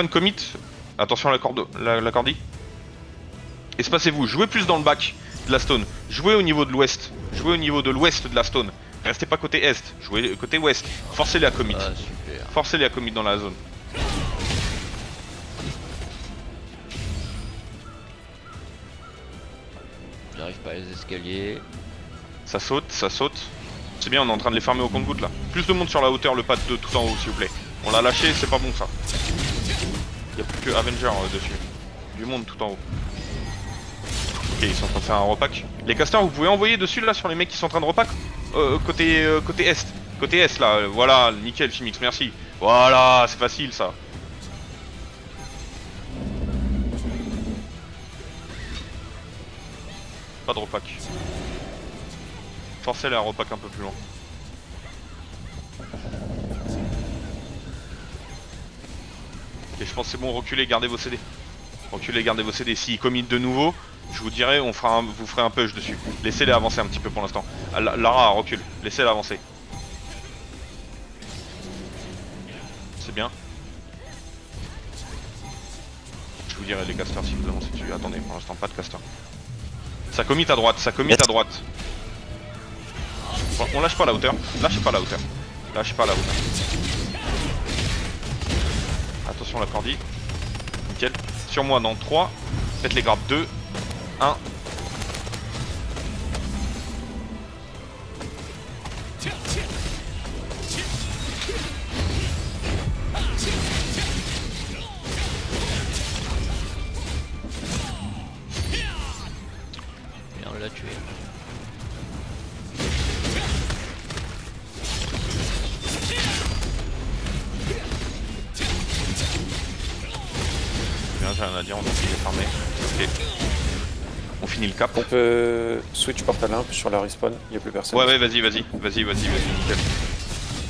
de commit. Attention à la cordie. Espacez-vous, jouez plus dans le bac de la stone. Jouez au niveau de l'ouest. Jouez au niveau de l'ouest de la stone. Restez pas côté est, jouez côté ouest. Forcez-les à commit. Ah, super. Forcez-les à commit dans la zone. J'arrive pas à les escaliers. Ça saute, ça saute. C'est bien, on est en train de les farmer au compte-goutte là. Plus de monde sur la hauteur, le pad de tout en haut s'il vous plaît. On l'a lâché, c'est pas bon ça. Y'a plus que Avenger dessus. Du monde tout en haut. Ok, ils sont en train de faire un repack. Les casters, vous pouvez envoyer dessus là sur les mecs qui sont en train de repack côté est. Côté est là, voilà, nickel Chimix, merci. Voilà, c'est facile ça. Pas de repack. Forcez-les à repack un peu plus loin. Et je pense que c'est bon, reculez, gardez vos CD. Reculez, gardez vos CD. S'ils committent de nouveau, je vous dirai, vous ferez un push dessus. Laissez-les avancer un petit peu pour l'instant. Lara, recule. Laissez-les avancer. C'est bien. Je vous dirai les casters si vous avancez dessus. Attendez, pour l'instant, pas de caster. Ça commit à droite, ça commit à droite. Bon, on lâche pas la hauteur. Lâchez pas la hauteur. Lâchez pas la hauteur. Attention la cordie. Nickel. Sur moi dans 3. Faites les grappes 2. 1. Et on l'a tué. Bien, j'ai rien à dire, on a fini de farmer. Ok. On finit le cap. On peut switch portal 1 sur la respawn, il n'y a plus personne. Ouais, vas-y, nickel.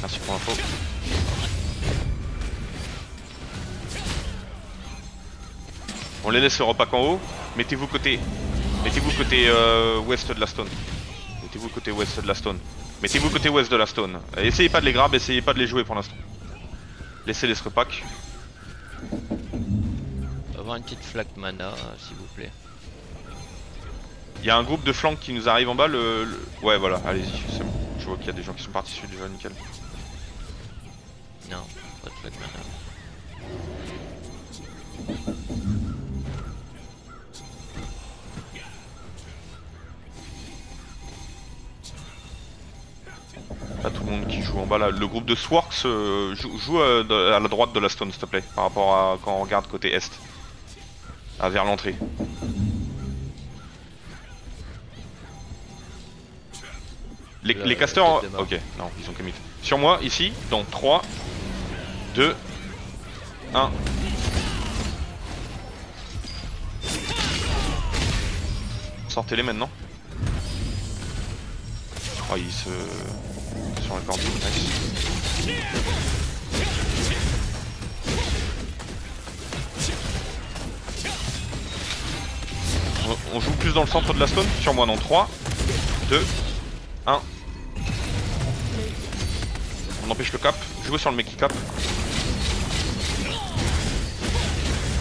Merci pour l'info. On les laisse le repack en haut. Mettez-vous côté ouest de la stone. Mettez-vous côté ouest de la stone. Mettez-vous côté ouest de la stone. Essayez pas de les grab, essayez pas de les jouer pour l'instant. Laissez-les se repack. Avoir une petite flaque mana, s'il vous plaît. Il y a un groupe de flancs qui nous arrive en bas. Ouais, voilà, allez-y, c'est bon. Je vois qu'il y a des gens qui sont partis dessus déjà, nickel. Non, pas de flaque mana. Pas tout le monde qui joue en bas là. Le groupe de Swarks joue à la droite de la stone, s'il te plaît, par rapport à quand on regarde côté est. Ah, vers l'entrée. Les casters. Ok, non, ils ont commit. Sur moi, ici, dans 3, 2, 1. Sortez-les maintenant. Oh, ils se. Sur la corde, nice. On joue plus dans le centre de la stone. Sur moi, dans 3, 2, 1. On empêche le cap. Jouez sur le mec qui cap.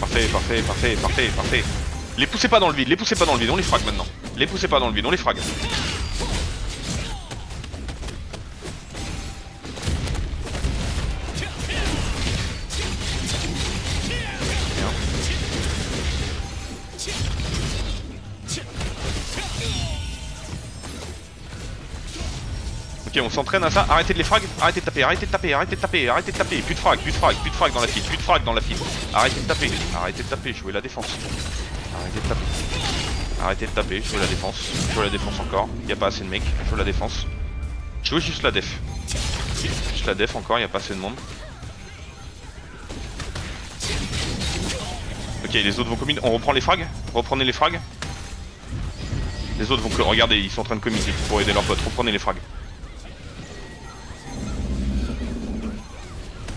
Parfait, parfait, parfait, parfait, parfait. Les poussez pas dans le vide, les poussez pas dans le vide, on les frag maintenant. Les poussez pas dans le vide, on les frag. Bien. Ok, on s'entraîne à ça. Arrêtez de les frag, arrêtez de taper, arrêtez de taper, arrêtez de taper, arrêtez de taper. Plus de frag, plus de frag, plus de frag dans la file, plus de frag dans la file. Arrêtez de taper, arrêtez de taper, jouez la défense. Arrêtez de taper. Arrêtez de taper, jouez la défense. Jouez la défense encore, y a pas assez de mecs, jouez la défense. Jouez juste la def. Juste la def encore, y a pas assez de monde. Ok, les autres vont commit, on reprend les frags. Reprenez les frags. Les autres vont que. Regardez, ils sont en train de commit pour aider leurs potes, reprenez les frags.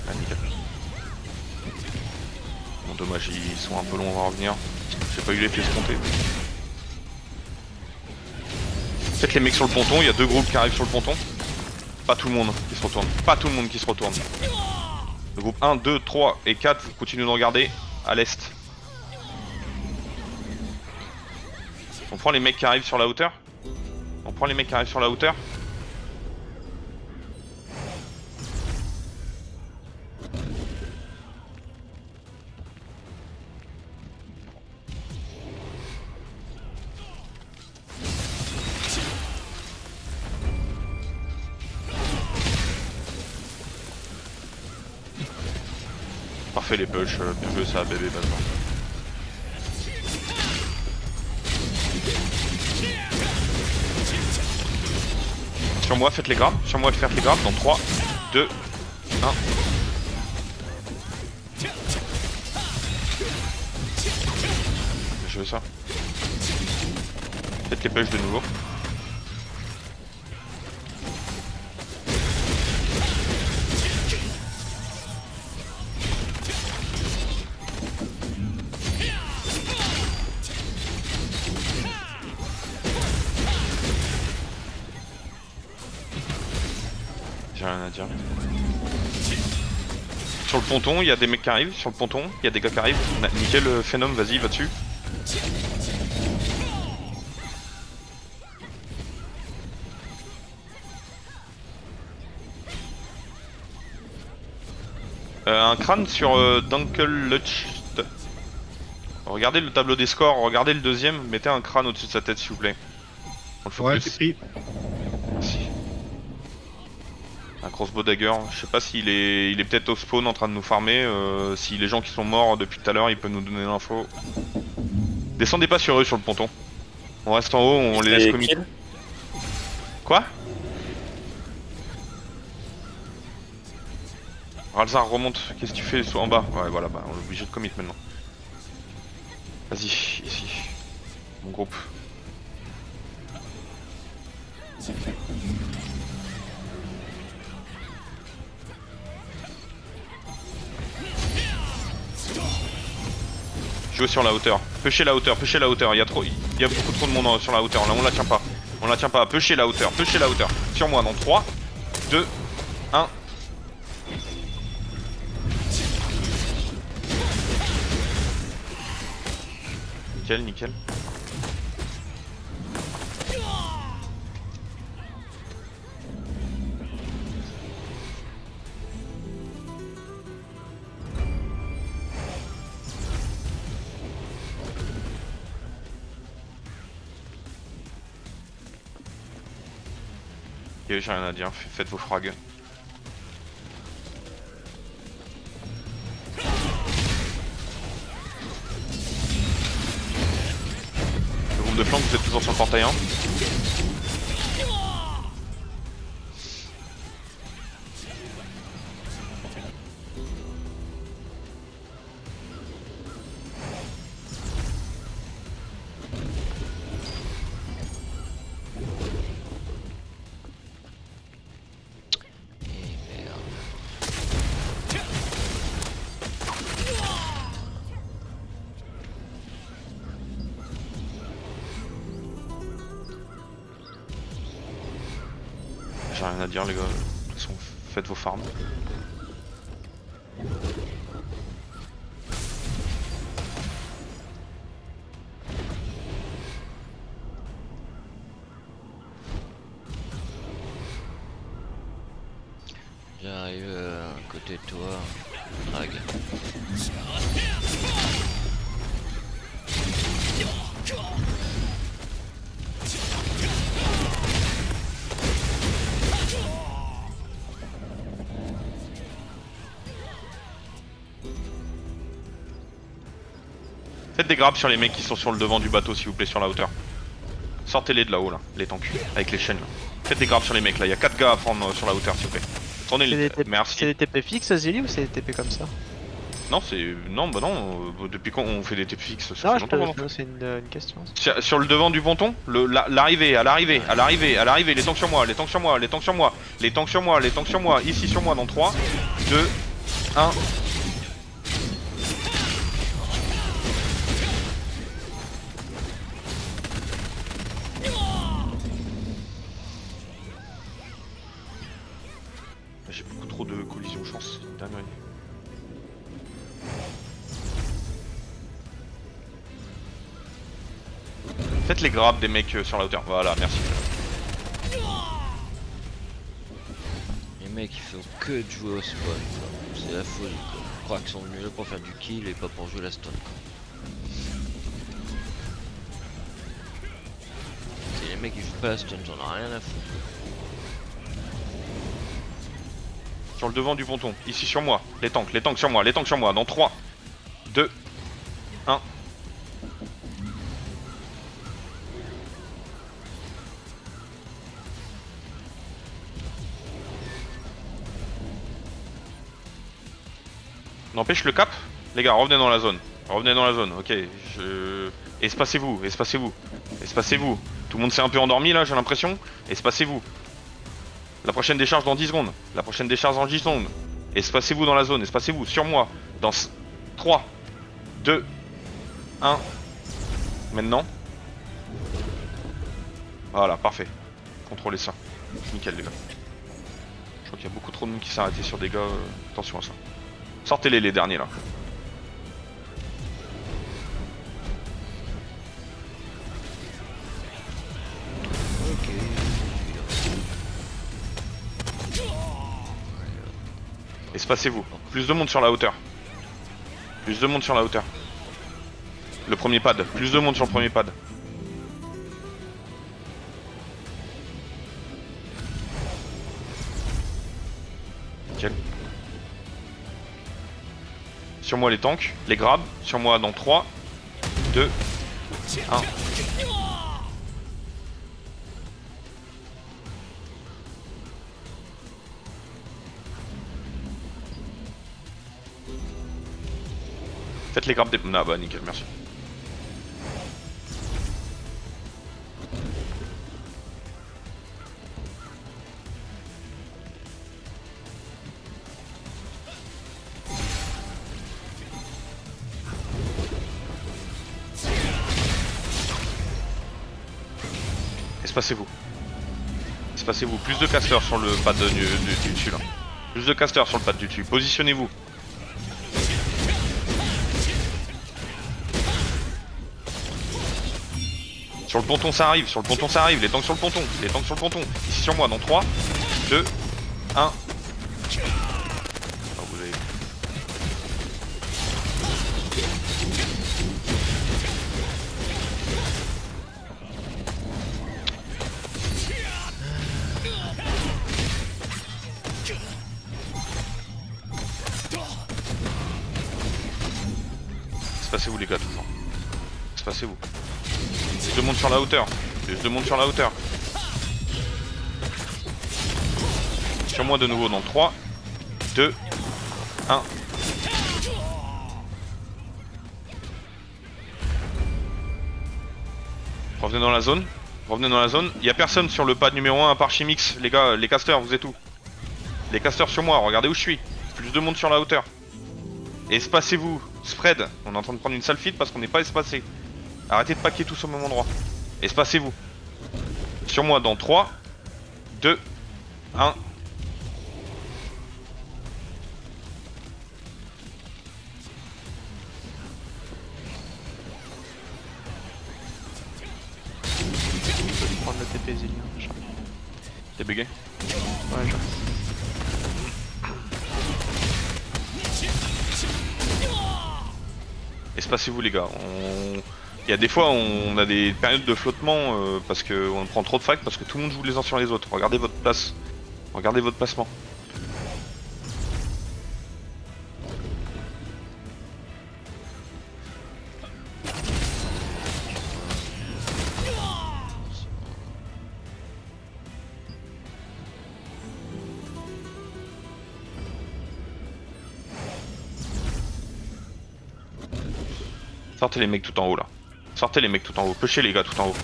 Ah, nickel. Bon, dommage, ils sont un peu longs à revenir. J'ai pas eu l'effet escompté. Faites les mecs sur le ponton, il y a deux groupes qui arrivent sur le ponton. Pas tout le monde qui se retourne. Pas tout le monde qui se retourne. Le groupe 1, 2, 3 et 4, vous continuez de regarder à l'est. On prend les mecs qui arrivent sur la hauteur. On prend les mecs qui arrivent sur la hauteur. Parfait les push, bien joué ça bébé Batman. Sur moi faites les grappes, sur moi faites les grappes dans 3, 2, 1. Je veux ça. Faites les push de nouveau. J'ai rien à dire. Sur le ponton, il y a des mecs qui arrivent. Sur le ponton, il y a des gars qui arrivent. Nickel, Phenom, vas-y, va dessus. Un crâne sur Dunkellucht. Regardez le tableau des scores, regardez le deuxième, mettez un crâne au-dessus de sa tête s'il vous plaît. On le focus. Ouais, c'est pris. Merci. Un crossbow dagger, je sais pas s'il est, il est peut-être au spawn en train de nous farmer. Si les gens qui sont morts depuis tout à l'heure, ils peuvent nous donner l'info. Descendez pas sur eux sur le ponton. On reste en haut, on les laisse Et commis. kill. Quoi? Ralzar remonte, qu'est-ce que tu fais en bas? Ouais voilà, bah on est obligé de commit maintenant. Vas-y, ici. Mon groupe. Jouez sur la hauteur. Pêchez la hauteur, pêchez la hauteur. Il y a beaucoup trop de monde sur la hauteur. Là on la tient pas. On la tient pas. Pêchez la hauteur, pêchez la hauteur. Sur moi dans 3, 2, 1. Nickel, nickel. Ok, j'ai rien à dire, faites vos frags. Le groupe de flanc, vous êtes toujours sur le portail 1. J'ai rien à dire les gars, de toute façon faites vos farms. J'arrive à côté de toi, Drag. Faites des grappes sur les mecs qui sont sur le devant du bateau s'il vous plaît, sur la hauteur. Sortez-les de là-haut là, les tanks, avec les chaînes là. Faites des grappes sur les mecs là, il y a 4 gars à prendre sur la hauteur s'il vous plaît. Tournez les... Merci. C'est des TP fixes Zilly ou c'est des TP comme ça? Non c'est... Non bah non, depuis quand on fait des TP fixes? Ça Non, fait longtemps, c'est une question. sur le devant du ponton, l'arrivée, à l'arrivée, les tanks sur moi, les tanks sur moi, les tanks sur moi, les tanks sur moi, les tanks sur moi, ici sur moi dans 3, 2, 1. J'ai beaucoup trop de collisions, je pense. Dinguerie. Faites les grabs des mecs sur la hauteur. Voilà, merci. Les mecs ils font que de jouer au spawn, quoi. C'est la folie, quoi. Je crois qu'ils sont venus là pour faire du kill et pas pour jouer la stun, quoi. C'est les mecs qui jouent pas la stun, j'en ai rien à foutre. Sur le devant du ponton, ici sur moi. Les tanks sur moi, les tanks sur moi. Dans 3, 2, 1. N'empêche le cap. Les gars, revenez dans la zone. Revenez dans la zone, ok. Espacez-vous, espacez-vous. Espacez-vous. Tout le monde s'est un peu endormi là, j'ai l'impression. Espacez-vous. La prochaine décharge dans 10 secondes. La prochaine décharge dans 10 secondes. Espacez-vous dans la zone, espacez-vous sur moi. Dans 3, 2, 1. Maintenant. Voilà, parfait. Contrôlez ça. Nickel les gars. Je crois qu'il y a beaucoup trop de monde qui s'est arrêté sur des gars. Attention à ça. Sortez-les les derniers là. Ok. Espacez-vous. Plus de monde sur la hauteur. Plus de monde sur la hauteur. Le premier pad. Plus de monde sur le premier pad. Nickel. Sur moi les tanks, les grabs. Sur moi dans 3, 2, 1. Faites les grabs des... Ah bah nickel, merci. Espacez-vous. Espacez-vous. Plus de casters sur le pad du dessus là. Plus de casters sur le pad du dessus. Positionnez-vous. Sur le ponton ça arrive, sur le ponton ça arrive, les tanks sur le ponton, les tanks sur le ponton. Ici sur moi dans 3, 2, 1. Ah, vous avez... Espacez-vous les gars toujours. Espacez-vous. Plus de monde sur la hauteur. Plus de monde sur la hauteur. Sur moi de nouveau dans 3, 2, 1. Revenez dans la zone. Revenez dans la zone. Il n'y a personne sur le pad numéro 1 à part Chimix. Les gars, les casters, vous êtes où? Les casters sur moi, regardez où je suis. Plus de monde sur la hauteur. Espacez-vous. Spread. On est en train de prendre une sale feed parce qu'on n'est pas espacé. Arrêtez de paquer tous au même endroit. Espacez-vous. Sur moi dans 3, 2, 1. Prendre le TP Zillion. T'es bugué? Ouais, je... Espacez-vous les gars. Il y a des fois on a des périodes de flottement parce qu'on prend trop de facs parce que tout le monde joue les uns sur les autres. Regardez votre place. Regardez votre placement. Sortez les mecs tout en haut là. Sortez les mecs tout en haut. Pushez les gars tout en haut.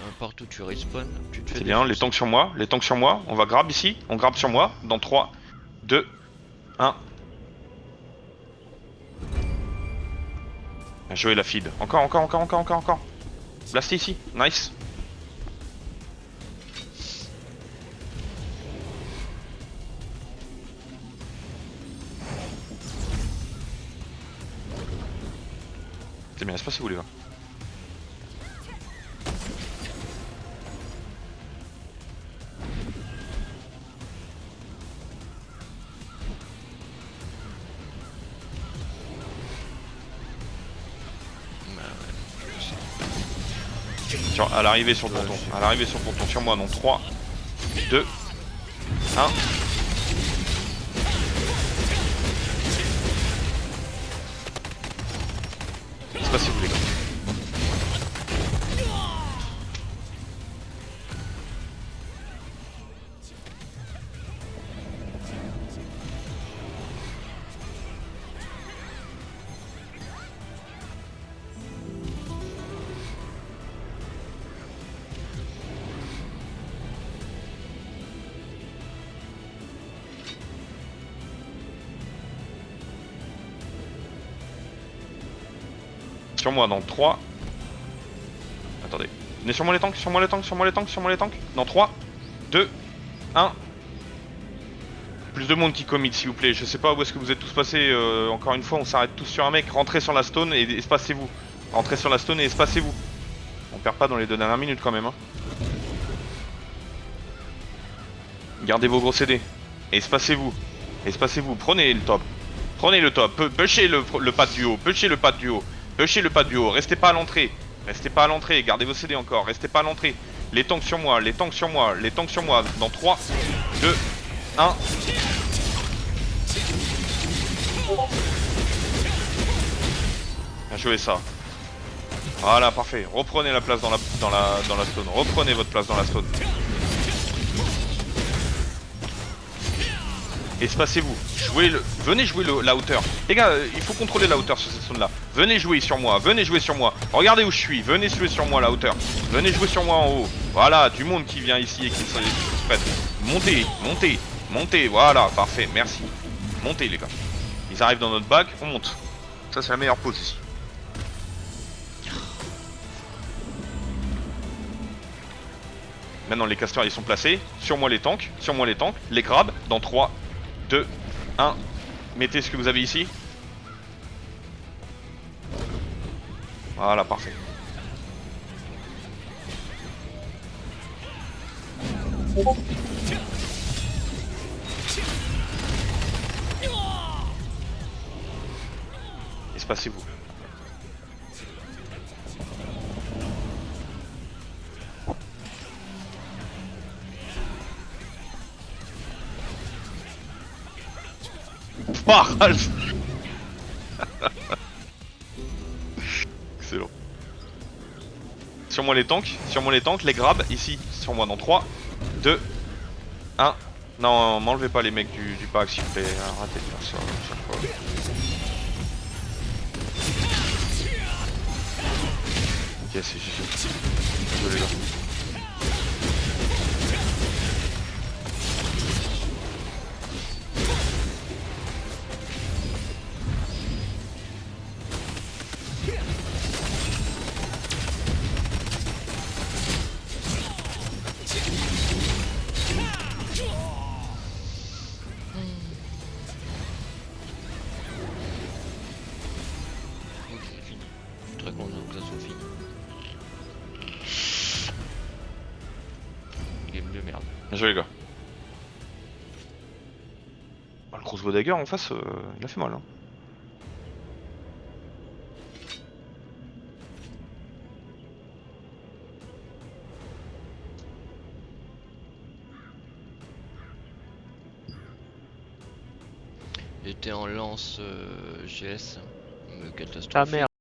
N'importe où tu respawn, tu te fais C'est bien, les tanks sur moi. Les tanks sur moi. On va grab ici. On grab sur moi. Dans 3, 2, 1. Bien joué la feed. Encore. Blastez ici. Nice. Restez bien, espacez-vous les gars. À l'arrivée sur le ponton, à l'arrivée sur le ponton, sur moi, non 3, 2, 1. Espacez-vous les gars. Sur moi dans 3. Attendez. Venez sur moi les tanks, sur moi les tanks, sur moi les tanks, sur moi les tanks. Dans 3, 2, 1. Plus de monde qui commit s'il vous plaît. Je sais pas où est-ce que vous êtes tous passés. Encore une fois, on s'arrête tous sur un mec. Rentrez sur la stone et espacez-vous. Rentrez sur la stone et espacez-vous. On perd pas dans les 2 dernières minutes quand même. Hein. Gardez vos gros CD. Espacez-vous. Espacez-vous. Prenez le top. Prenez le top. Pushez le pad du haut. Pushez le pad du haut. Pushez le pad du haut. Restez pas à l'entrée. Restez pas à l'entrée. Gardez vos CD encore. Restez pas à l'entrée. Les tanks sur moi. Les tanks sur moi. Les tanks sur moi. Dans 3, 2, 1. Bien joué ça. Voilà, parfait. Reprenez la place dans la stone. Reprenez votre place dans la stone. Espacez-vous. Venez jouer la hauteur. Les gars, il faut contrôler la hauteur sur cette zone là. Venez jouer sur moi. Venez jouer sur moi. Regardez où je suis. Venez jouer sur moi la hauteur. Venez jouer sur moi en haut. Voilà, du monde qui vient ici et qui se prête. Montez, montez, montez. Voilà, parfait. Merci. Montez les gars. Ils arrivent dans notre bac. On monte. Ça c'est la meilleure pause ici. Maintenant les casteurs ils sont placés. Sur moi les tanks. Sur moi les tanks. Les grabs. Dans 3, 2, 1. Mettez ce que vous avez ici. Voilà, parfait. Espacez-vous. Ralph. Excellent. Sur moi les tanks, les grabs, ici, sur moi dans 3, 2, 1. Non, m'enlevez pas les mecs du pack s'il vous plaît, arrêtez de faire ça à chaque fois. Ok, c'est GG. Désolé les gars. Très content que ça soit fini. Game de merde. Bien joué les gars. Bah, le crossbow dagger en face, il a fait mal hein. J'étais en lance GS, Ta catastrophique. mère.